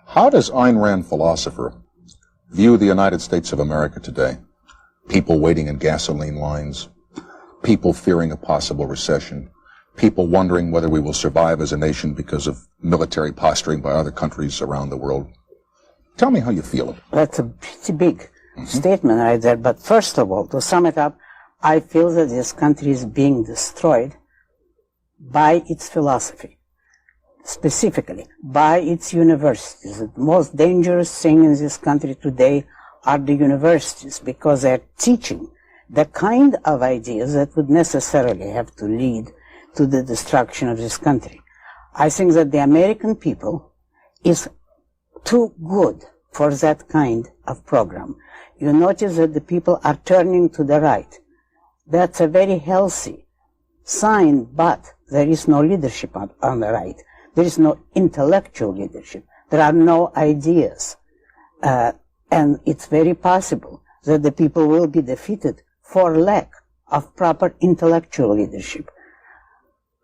How does Ayn Rand philosopher view the United States of America today? People waiting in gasoline lines, people fearing a possible recession, people wondering whether we will survive as a nation because of military posturing by other countries around the world. Tell me how you feel. That's a pretty big statement right there. But first of all, to sum it up, I feel that this country is being destroyed by its philosophy, specifically by its universities. The most dangerous thing in this country today are the universities, because they're teaching the kind of ideas that would necessarily have to lead to the destruction of this country. I think that the American people is too good for that kind of program. You notice that the people are turning to the right. That's a very healthy sign, but there is no leadership on the right. There is no intellectual leadership. There are no ideas. And it's very possible that the people will be defeated for lack of proper intellectual leadership.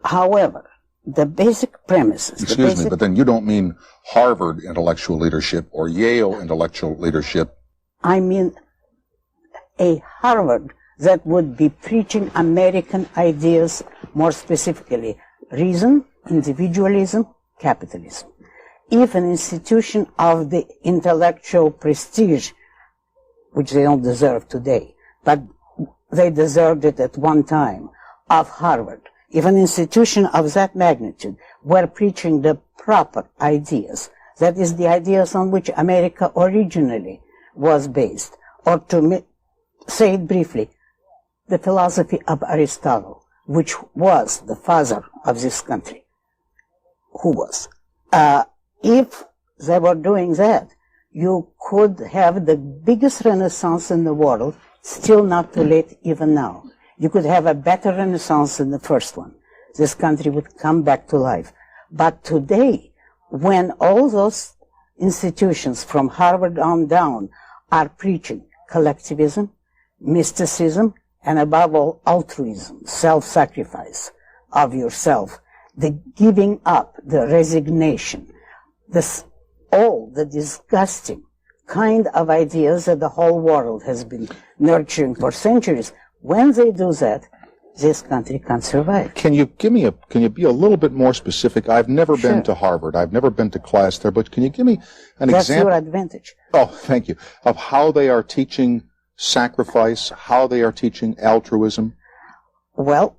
However, the basic premises... Excuse me, but then you don't mean Harvard intellectual leadership or Yale intellectual leadership. I mean a Harvard that would be preaching American ideas, more specifically reason, individualism, capitalism. If an institution of the intellectual prestige, which they don't deserve today, but they deserved it at one time, of Harvard, if an institution of that magnitude were preaching the proper ideas, that is the ideas on which America originally was based, or to say it briefly, the philosophy of Aristotle, which was the father of this country, if they were doing that, you could have the biggest renaissance in the world, still not too late even now. You could have a better renaissance than the first one. This country would come back to life. But today, when all those institutions from Harvard on down are preaching collectivism, mysticism, and above all, altruism, self-sacrifice of yourself, the giving up, the resignation, all the disgusting kind of ideas that the whole world has been nurturing for centuries, when they do that, this country can't survive. Can you be a little bit more specific? I've never been to Harvard. I've never been to class there, but can you give me an example? That's your advantage. Oh, thank you. Of how they are teaching sacrifice, how they are teaching altruism? Well,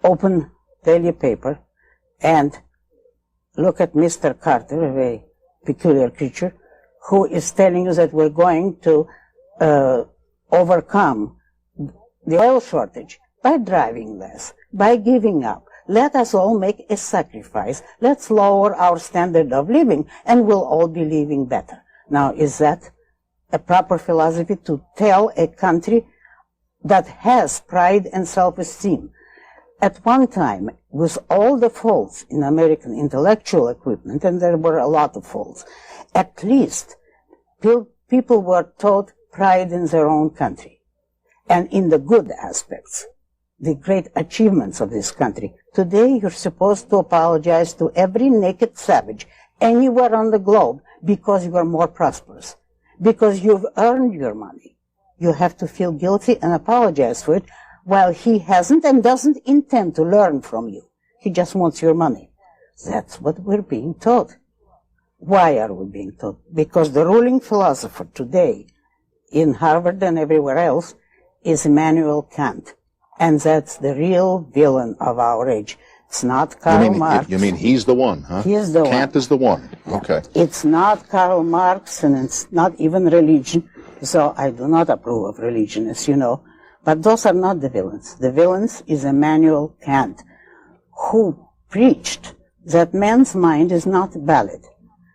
open daily paper and look at Mr. Carter, a very peculiar creature, who is telling you that we're going to overcome the oil shortage by driving less, by giving up. Let us all make a sacrifice. Let's lower our standard of living, and we'll all be living better. Now, is that a proper philosophy to tell a country that has pride and self-esteem? At one time, with all the faults in American intellectual equipment, and there were a lot of faults, at least people were taught pride in their own country and in the good aspects, the great achievements of this country. Today, you're supposed to apologize to every naked savage anywhere on the globe because you are more prosperous, because you've earned your money. You have to feel guilty and apologize for it, while he hasn't and doesn't intend to learn from you. He just wants your money. That's what we're being taught. Why are we being taught? Because the ruling philosopher today in Harvard and everywhere else is Immanuel Kant. And that's the real villain of our age. It's not Karl Marx. You mean he's the one, huh? He is the one. Kant is the one. Okay. It's not Karl Marx, and it's not even religion. So I do not approve of religion, as you know. But those are not the villains. The villains is Immanuel Kant, who preached that man's mind is not valid,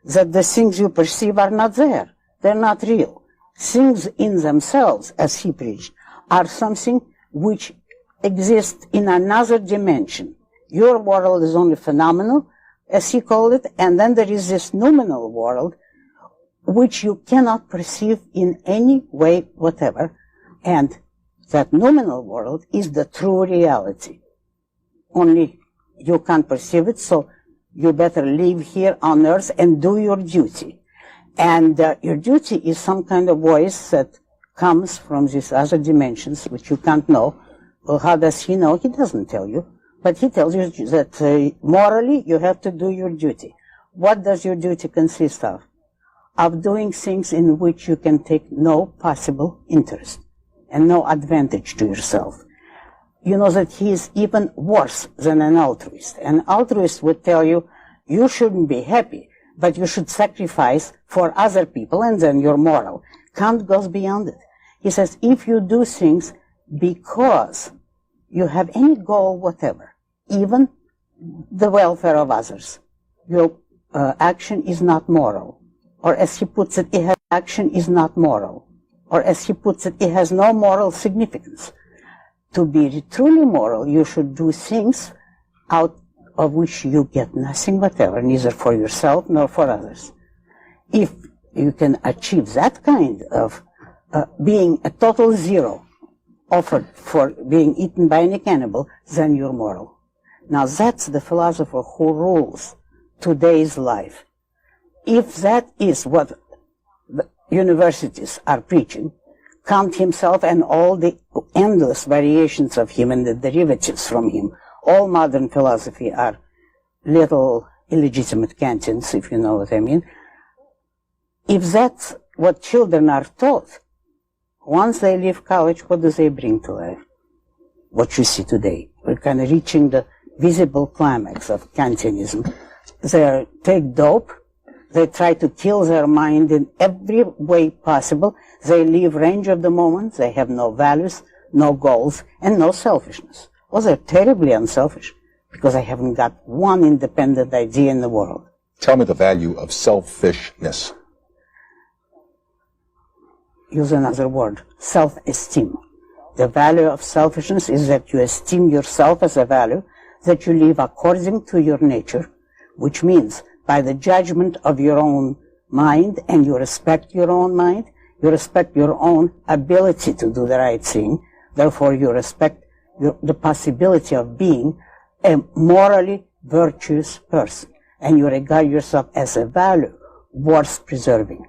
that the things you perceive are not there. They're not real. Things in themselves, as he preached, are something which exists in another dimension. Your world is only phenomenal, as he called it, and then there is this noumenal world, which you cannot perceive in any way whatever, and that noumenal world is the true reality. Only you can't perceive it, so You better live here on earth and do your duty. And your duty is some kind of voice that comes from these other dimensions, which you can't know. Well, how does he know? He doesn't tell you. But he tells you that morally you have to do your duty. What does your duty consist of? Of doing things in which you can take no possible interest and no advantage to yourself. You know that he is even worse than an altruist. An altruist would tell you, you shouldn't be happy, but you should sacrifice for other people, and then you're moral. Kant goes beyond it. He says, if you do things because you have any goal whatever, even the welfare of others, your action is not moral. Or as he puts it, action is not moral. Or as he puts it, it has no moral significance. To be truly moral, you should do things out of which you get nothing whatever, neither for yourself nor for others. If you can achieve that kind of being a total zero offered for being eaten by any cannibal, then you're moral. Now that's the philosopher who rules today's life. If that is what the universities are preaching, Kant himself and all the endless variations of him and the derivatives from him, all modern philosophy are little illegitimate Kantians, if you know what I mean. If that's what children are taught, once they leave college, what do they bring to life? What you see today. We're kind of reaching the visible climax of Kantianism. They take dope. They try to kill their mind in every way possible. They leave range of the moment. They have no values, no goals, and no selfishness. Well, they're terribly unselfish because they haven't got one independent idea in the world. Tell me the value of selfishness. Use another word, self-esteem. The value of selfishness is that you esteem yourself as a value, that you live according to your nature, which means by the judgment of your own mind, and you respect your own mind, you respect your own ability to do the right thing, therefore you respect the possibility of being a morally virtuous person, and you regard yourself as a value worth preserving.